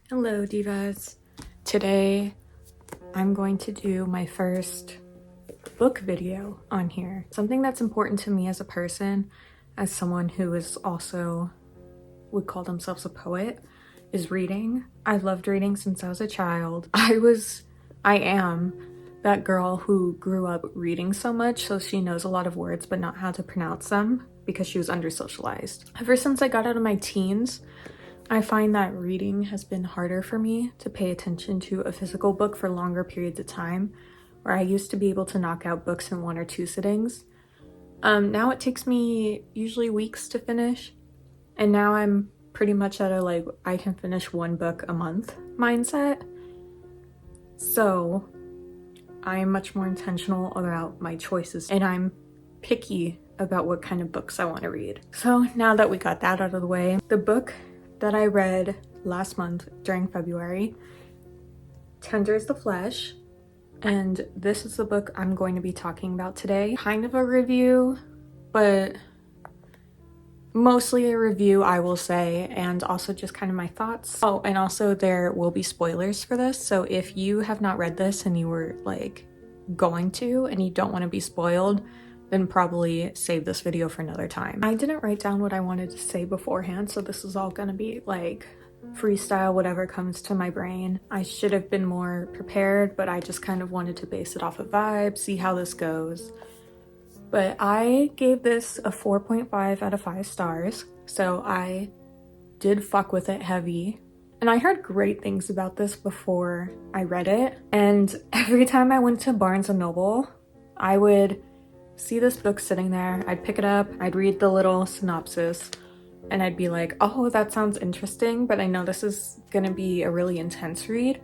Hello divas. Today I'm going to do my first book video on here. Something that's important to me as a person, as someone who is also would call themselves a poet, is reading. I've loved reading since I was a child. I am that girl who grew up reading so much so she knows a lot of words but not how to pronounce them because she was under-socialized. Ever since I got out of my teens, I find that reading has been harder for me to pay attention to a physical book for longer periods of time, where I used to be able to knock out books in 1 or 2 sittings. Now it takes me usually weeks to finish, and now I'm pretty much at a I can finish 1 book a month mindset. So I'm much more intentional about my choices, and I'm picky about what kind of books I want to read. So now that we got that out of the way, the book that I read last month during February, Tender is the Flesh, and this is the book I'm going to be talking about today. Kind of a review, but mostly a review, I will say, and also just kind of my thoughts. Oh, and also there will be spoilers for this, so if you have not read this and you were going to and you don't want to be spoiled, then probably save this video for another time. I didn't write down what I wanted to say beforehand, so this is all gonna be freestyle, whatever comes to my brain. I should have been more prepared, but I just kind of wanted to base it off of vibe, see how this goes. But I gave this a 4.5 out of 5 stars, so I did fuck with it heavy. And I heard great things about this before I read it, and every time I went to Barnes & Noble, I would see this book sitting there, I'd pick it up, I'd read the little synopsis, and I'd be like, oh, that sounds interesting, but I know this is gonna be a really intense read,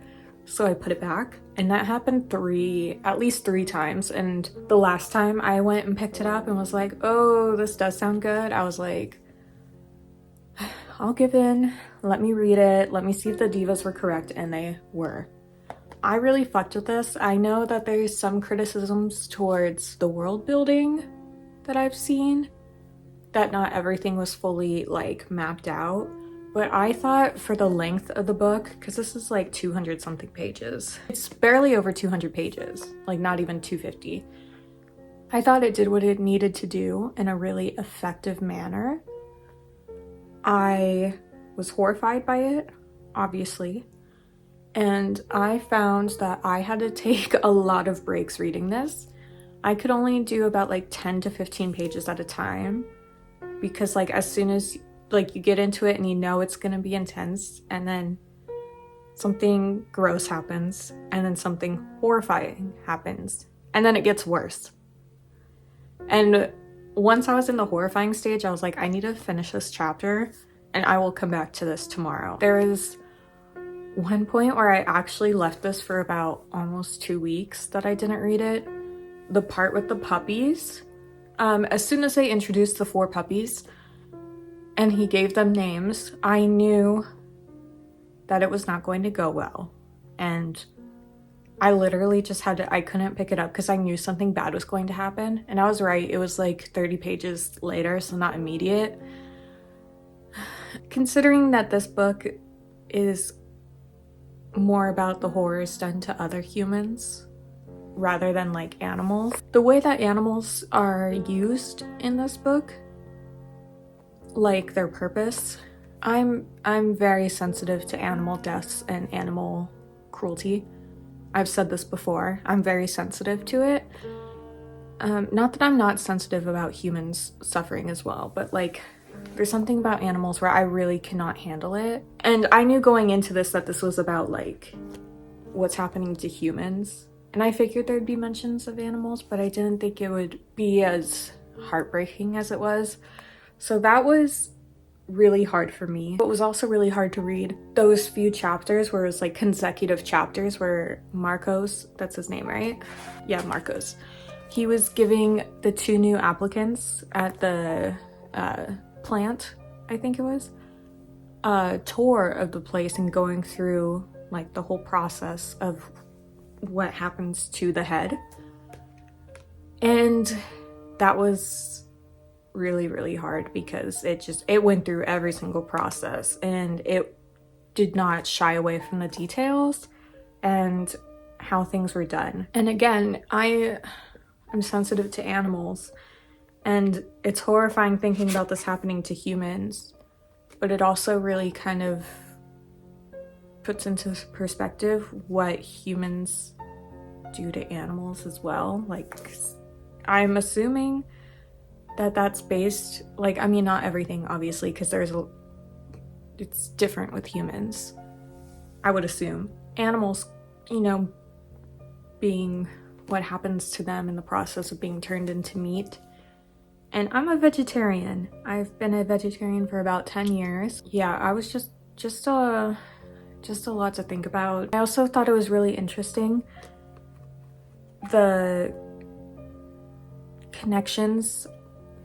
so I put it back. And that happened at least three times, and the last time I went and picked it up and was like, oh, this does sound good, I was like, I'll give in, let me read it, let me see if the divas were correct, and they were. I really fucked with this. I know that there's some criticisms towards the world building that I've seen, that not everything was fully mapped out, but I thought for the length of the book, because this is 200 something pages, it's barely over 200 pages, not even 250. I thought it did what it needed to do in a really effective manner. I was horrified by it, obviously. And I found that I had to take a lot of breaks reading this. I could only do about 10 to 15 pages at a time, because as soon as you get into it and you know it's gonna be intense, and then something gross happens, and then something horrifying happens, and then it gets worse. And once I was in the horrifying stage, I was like, I need to finish this chapter, and I will come back to this tomorrow. There is one point where I actually left this for about almost 2 weeks that I didn't read it. The part with the puppies, as soon as they introduced the 4 puppies and he gave them names, I knew that it was not going to go well. And I literally just I couldn't pick it up because I knew something bad was going to happen. And I was right, it was 30 pages later, so not immediate. Considering that this book is more about the horrors done to other humans rather than animals. The way that animals are used in this book, their purpose, I'm very sensitive to animal deaths and animal cruelty. I've said this before, I'm very sensitive to it. Not that I'm not sensitive about humans suffering as well, but there's something about animals where I really cannot handle it. And I knew going into this that this was about what's happening to humans. And I figured there'd be mentions of animals, but I didn't think it would be as heartbreaking as it was. So that was really hard for me. It was also really hard to read those few chapters where it was consecutive chapters where Marcos, that's his name, right? Yeah, Marcos. He was giving the 2 new applicants at the plant, I think it was, a tour of the place and going through the whole process of what happens to the head. And that was really, really hard because it went through every single process, and it did not shy away from the details and how things were done. And again, I'm sensitive to animals, and it's horrifying thinking about this happening to humans, but it also really kind of puts into perspective what humans do to animals as well. Like, I'm assuming that that's based, like, I mean, not everything, obviously, because it's different with humans, I would assume. Animals, you know, being what happens to them in the process of being turned into meat. And I'm a vegetarian. I've been a vegetarian for about 10 years. Yeah, I was just a lot to think about. I also thought it was really interesting the connections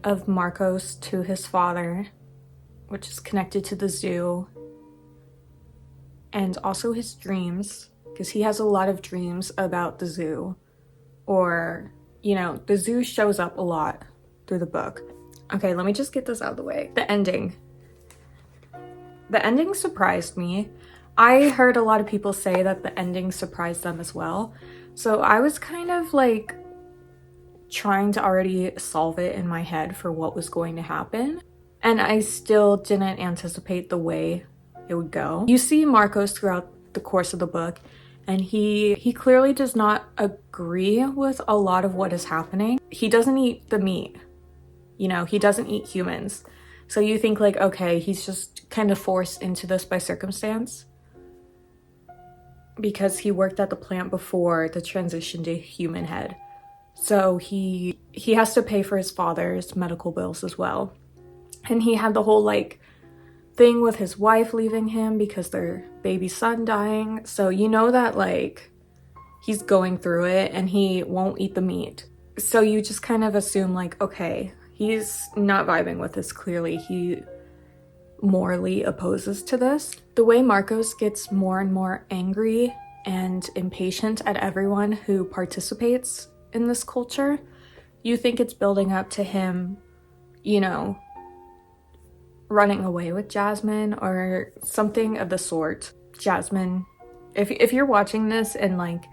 of Marcos to his father, which is connected to the zoo, and also his dreams, because he has a lot of dreams about the zoo, or, you know, the zoo shows up a lot through the book. Okay, let me just get this out of the way. The ending. The ending surprised me. I heard a lot of people say that the ending surprised them as well. So I was kind of like trying to already solve it in my head for what was going to happen. And I still didn't anticipate the way it would go. You see Marcos throughout the course of the book, and he clearly does not agree with a lot of what is happening. He doesn't eat the meat. You know, he doesn't eat humans. So you think like, okay, he's just kind of forced into this by circumstance, because he worked at the plant before the transition to human head. So he has to pay for his father's medical bills as well. And he had the whole like thing with his wife leaving him because their baby son dying. So you know that like he's going through it and he won't eat the meat. So you just kind of assume like, okay, he's not vibing with this clearly. He morally opposes to this. The way Marcos gets more and more angry and impatient at everyone who participates in this culture, you think it's building up to him, you know, running away with Jasmine or something of the sort. Jasmine, if you're watching this and like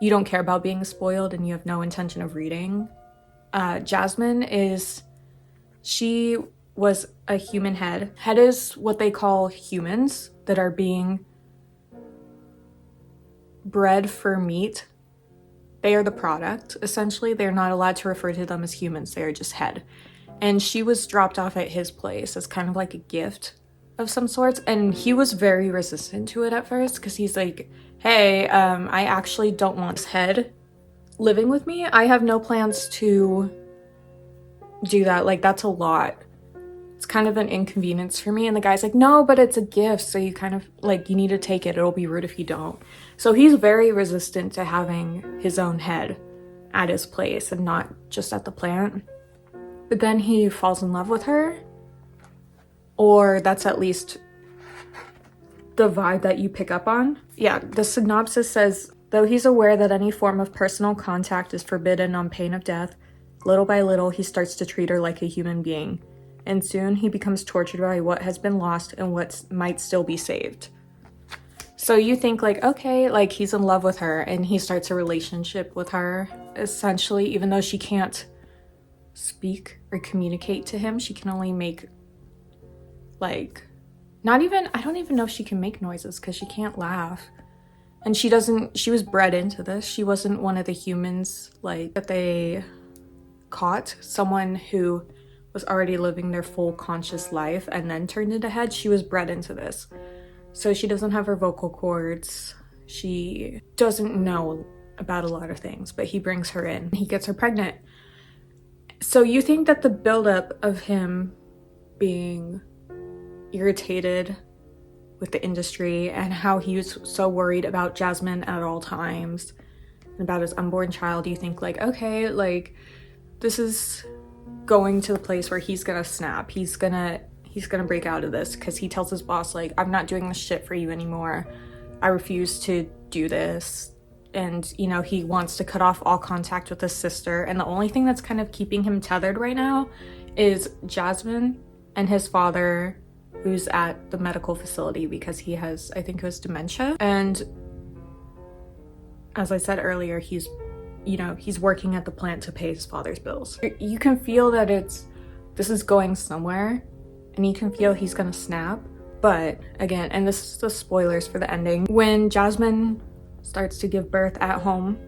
you don't care about being spoiled and you have no intention of reading, Jasmine she was a human head. Head is what they call humans that are being bred for meat. They are the product, essentially. They're not allowed to refer to them as humans. They are just head. And she was dropped off at his place as kind of like a gift of some sorts. And he was very resistant to it at first because he's like, hey, I actually don't want this head living with me. I have no plans to do that. Like, that's a lot. It's kind of an inconvenience for me. And the guy's like, no, but it's a gift. So you kind of like, you need to take it. It'll be rude if you don't. So he's very resistant to having his own head at his place and not just at the plant. But then he falls in love with her, or that's at least the vibe that you pick up on. Yeah, the synopsis says, though he's aware that any form of personal contact is forbidden on pain of death, little by little he starts to treat her like a human being. And soon he becomes tortured by what has been lost and what might still be saved. So you think like, okay, like he's in love with her and he starts a relationship with her, essentially, even though she can't speak or communicate to him. She can only make like, I don't even know if she can make noises because she can't laugh. And she was bred into this. She wasn't one of the humans like that they caught, someone who was already living their full conscious life and then turned into head. She was bred into this. So she doesn't have her vocal cords. She doesn't know about a lot of things, but he brings her in. He gets her pregnant. So you think that the buildup of him being irritated with the industry and how he was so worried about Jasmine at all times and about his unborn child, you think like, okay, like this is going to the place where he's gonna snap. He's gonna break out of this because he tells his boss like, I'm not doing this shit for you anymore. I refuse to do this. And, you know, he wants to cut off all contact with his sister. And the only thing that's kind of keeping him tethered right now is Jasmine and his father, who's at the medical facility because he has, I think it was dementia. And as I said earlier, he's working at the plant to pay his father's bills. You can feel that this is going somewhere, and you can feel he's gonna snap. But again, and this is the spoilers for the ending, when Jasmine starts to give birth at home,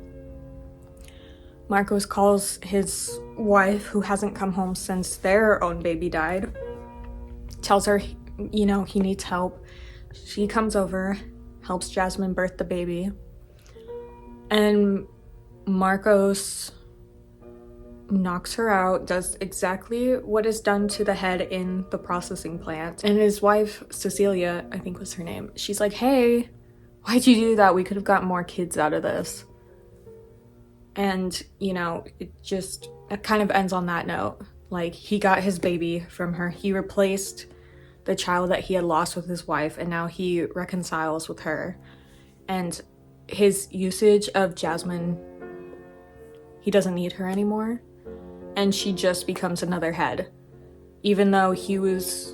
Marcos calls his wife, who hasn't come home since their own baby died, tells her, he needs help. She comes over, helps Jasmine birth the baby, and Marcos knocks her out, does exactly what is done to the head in the processing plant. And his wife, Cecilia, I think was her name, she's like, hey, why'd you do that? We could have got more kids out of this. And, it kind of ends on that note. Like, he got his baby from her. He replaced the child that he had lost with his wife, and now he reconciles with her. And his usage of Jasmine, he doesn't need her anymore. And she just becomes another head. Even though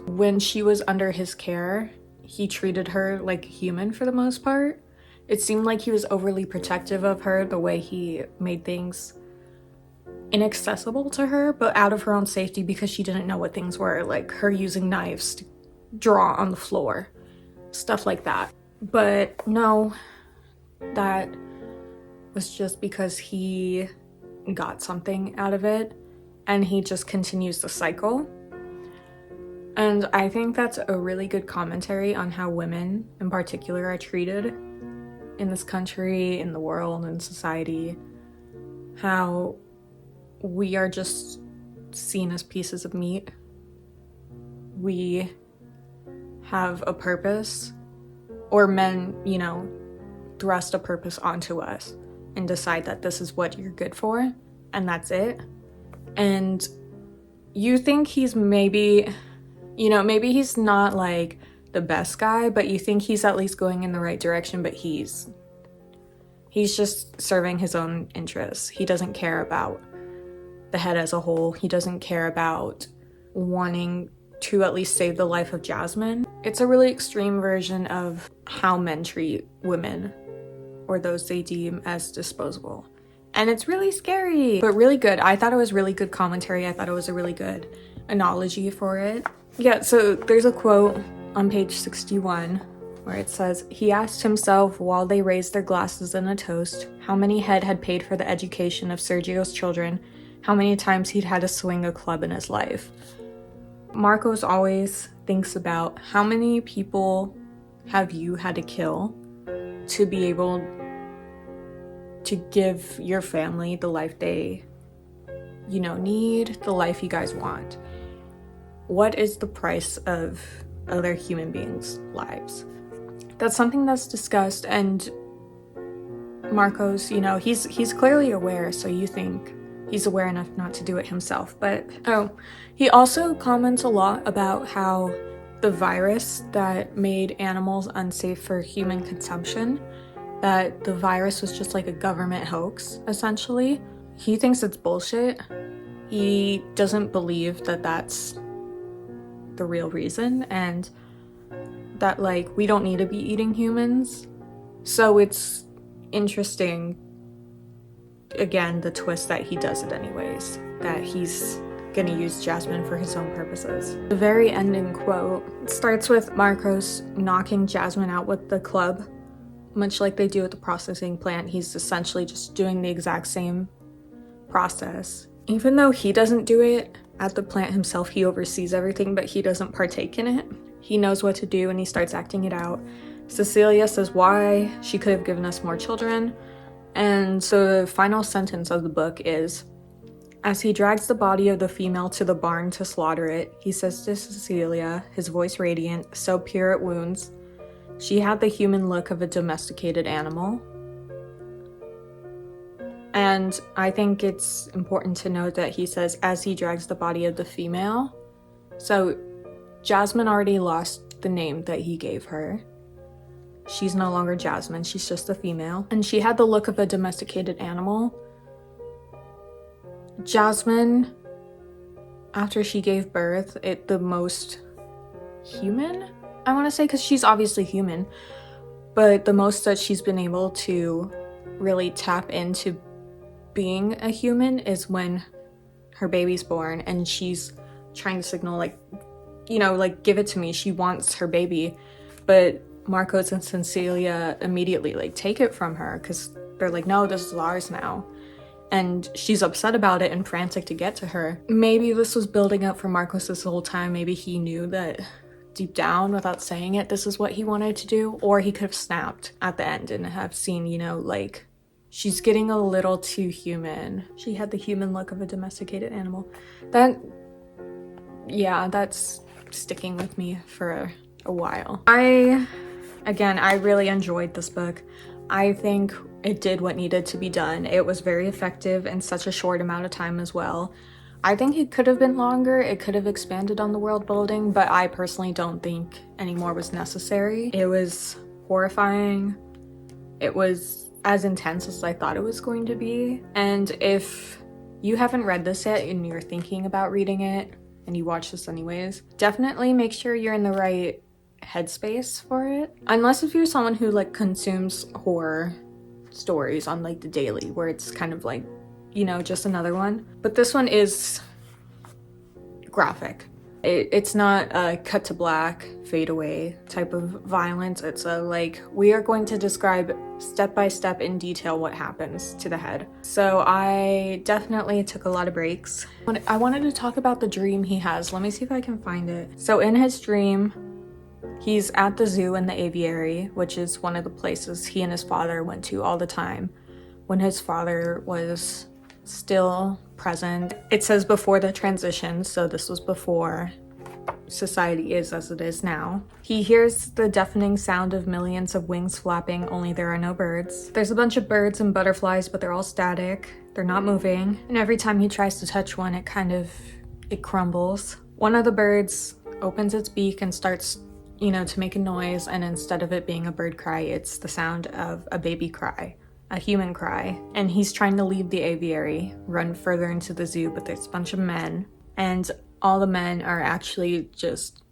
when she was under his care, he treated her like a human for the most part. It seemed like he was overly protective of her, the way he made things inaccessible to her, but out of her own safety because she didn't know what things were, like her using knives to draw on the floor, stuff like that. But no, that was just because he got something out of it, and he just continues the cycle. And I think that's a really good commentary on how women in particular are treated in this country, in the world, in society. How we are just seen as pieces of meat. We have a purpose, or men, thrust a purpose onto us and decide that this is what you're good for, and that's it. And you think he's maybe he's not like the best guy, but you think he's at least going in the right direction, but he's just serving his own interests. He doesn't care about the head as a whole. He doesn't care about wanting to at least save the life of Jasmine. It's a really extreme version of how men treat women, or those they deem as disposable. And it's really scary, but really good. I thought it was really good commentary. I thought it was a really good analogy for it. Yeah, so there's a quote on page 61 where it says, he asked himself while they raised their glasses in a toast how many head had paid for the education of Sergio's children, how many times he'd had to swing a club in his life. Marcos always thinks about how many people have you had to kill to be able to give your family the life they, need, the life you guys want. What is the price of other human beings' lives? That's something that's discussed, and Marcos, he's clearly aware, so you think he's aware enough not to do it himself. But, he also comments a lot about how the virus that made animals unsafe for human consumption, that the virus was just like a government hoax, essentially. He thinks it's bullshit. He doesn't believe that that's the real reason, and that, we don't need to be eating humans. So it's interesting, again, the twist that he does it anyways, that he's gonna use Jasmine for his own purposes. The very ending quote starts with Marcos knocking Jasmine out with the club, much like they do at the processing plant. He's essentially just doing the exact same process. Even though he doesn't do it at the plant himself, he oversees everything, but he doesn't partake in it. He knows what to do, and he starts acting it out. Cecilia says why she could have given us more children. And so the final sentence of the book is, as he drags the body of the female to the barn to slaughter it, he says to Cecilia, his voice radiant, so pure it wounds, she had the human look of a domesticated animal. And I think it's important to note that he says, as he drags the body of the female. So Jasmine already lost the name that he gave her. She's no longer Jasmine, she's just a female. And she had the look of a domesticated animal. Jasmine, after she gave birth, the most human, I want to say, because she's obviously human, but the most that she's been able to really tap into being a human is when her baby's born and she's trying to signal, like, you know, like, give it to me. She wants her baby, but Marcos and Cecilia immediately like take it from her because they're like, no, this is ours now. And she's upset about it and frantic to get to her. Maybe this was building up for Marcos this whole time. Maybe he knew that deep down, without saying it, this is what he wanted to do. Or he could have snapped at the end and have seen, you know, like, she's getting a little too human. She had the human look of a domesticated animal. Yeah, that's sticking with me for a while. I really enjoyed this book. I think it did what needed to be done. It was very effective in such a short amount of time as well. I think it could have been longer. It could have expanded on the world building, but I personally don't think any more was necessary. It was horrifying. It was as intense as I thought it was going to be. And if you haven't read this yet and you're thinking about reading it and you watch this anyways, definitely make sure you're in the right headspace for it. Unless if you're someone who like consumes horror stories on like the daily, where it's kind of like, you know, just another one. But this one is graphic. It's not a cut to black, fade away type of violence. It's a like, we are going to describe step by step in detail what happens to the head. So I definitely took a lot of breaks. I wanted to talk about the dream he has. Let me see if I can find it. So in his dream, he's at the zoo in the aviary, which is one of the places he and his father went to all the time when his father was still present. It says before the transition, so this was before society is as it is now. He hears the deafening sound of millions of wings flapping, only there are no birds. There's a bunch of birds and butterflies, but they're all static. They're not moving. And every time he tries to touch one, it crumbles. One of the birds opens its beak and starts, you know, to make a noise, and instead of it being a bird cry, it's the sound of a baby cry, a human cry. And he's trying to leave the aviary, run further into the zoo, but there's a bunch of men, and all the men are actually just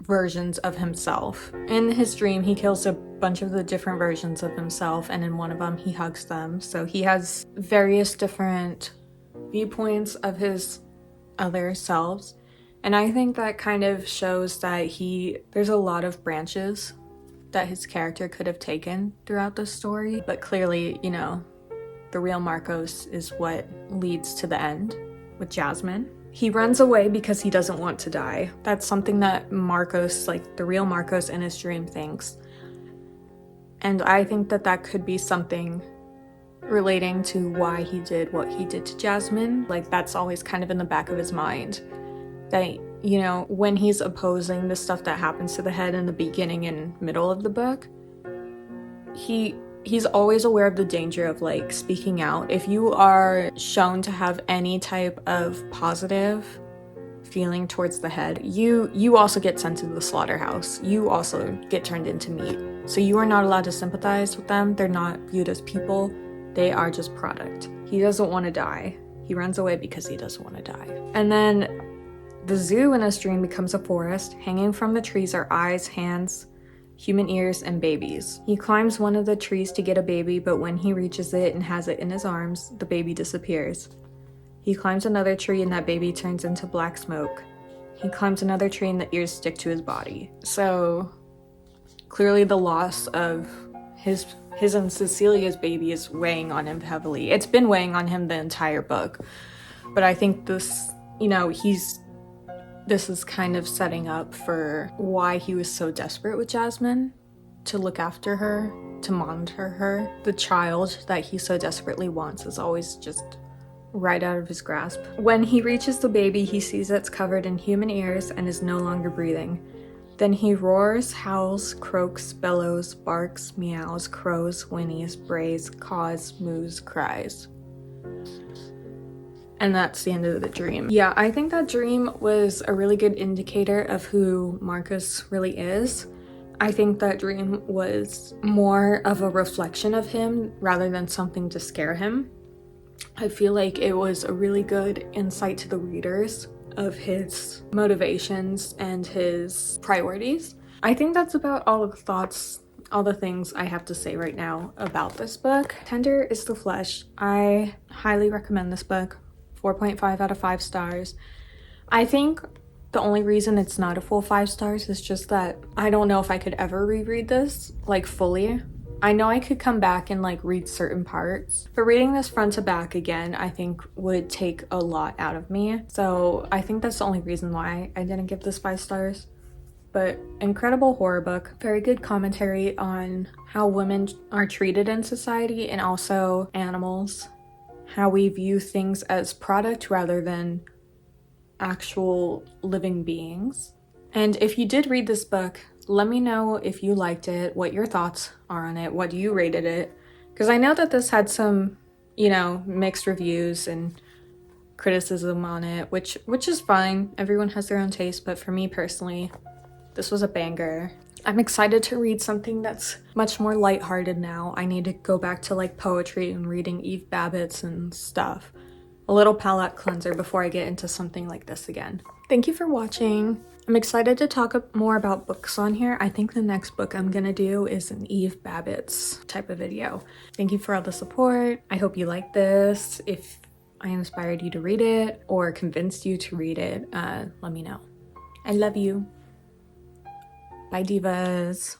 versions of himself. In his dream, he kills a bunch of the different versions of himself, and in one of them, he hugs them. So he has various different viewpoints of his other selves. And I think that kind of shows that there's a lot of branches that his character could have taken throughout the story. But clearly, you know, the real Marcos is what leads to the end with Jasmine. He runs away because he doesn't want to die. That's something that Marcos, like the real Marcos in his dream, thinks. And I think that that could be something relating to why he did what he did to Jasmine. Like, that's always kind of in the back of his mind. That, you know, when he's opposing the stuff that happens to the head in the beginning and middle of the book, he's always aware of the danger of like speaking out. If you are shown to have any type of positive feeling towards the head, you also get sent to the slaughterhouse. You also get turned into meat. So you are not allowed to sympathize with them. They're not viewed as people. They are just product. He doesn't want to die. He runs away because he doesn't want to die. And then the zoo in his dream becomes a forest. Hanging from the trees are eyes, hands, human ears, and babies. He climbs one of the trees to get a baby, but when he reaches it and has it in his arms, the baby disappears. He climbs another tree and that baby turns into black smoke. He climbs another tree and the ears stick to his body. So clearly the loss of his and Cecilia's baby is weighing on him heavily. It's been weighing on him the entire book. But I think this, you know, this is kind of setting up for why he was so desperate with Jasmine, to look after her, to monitor her. The child that he so desperately wants is always just right out of his grasp. When he reaches the baby, he sees it's covered in human ears and is no longer breathing. Then he roars, howls, croaks, bellows, barks, meows, crows, whinnies, brays, caws, moos, cries. And that's the end of the dream. Yeah, I think that dream was a really good indicator of who Marcos really is. I think that dream was more of a reflection of him rather than something to scare him. I feel like it was a really good insight to the readers of his motivations and his priorities. I think that's about all the thoughts, all the things I have to say right now about this book. Tender is the Flesh. I highly recommend this book. 4.5 out of 5 stars. I think the only reason it's not a full 5 stars is just that I don't know if I could ever reread this, like, fully. I know I could come back and like read certain parts, but reading this front to back again, I think would take a lot out of me. So I think that's the only reason why I didn't give this 5 stars. But incredible horror book, very good commentary on how women are treated in society and also animals, how we view things as product rather than actual living beings. And if you did read this book, let me know if you liked it, what your thoughts are on it, what you rated it. Because I know that this had some, you know, mixed reviews and criticism on it, which is fine. Everyone has their own taste, but for me personally, this was a banger. I'm excited to read something that's much more lighthearted now. I need to go back to like poetry and reading Eve Babbitt's and stuff. A little palette cleanser before I get into something like this again. Thank you for watching. I'm excited to talk more about books on here. I think the next book I'm gonna do is an Eve Babbitt's type of video. Thank you for all the support. I hope you like this. If I inspired you to read it or convinced you to read it, let me know. I love you. Bye, divas.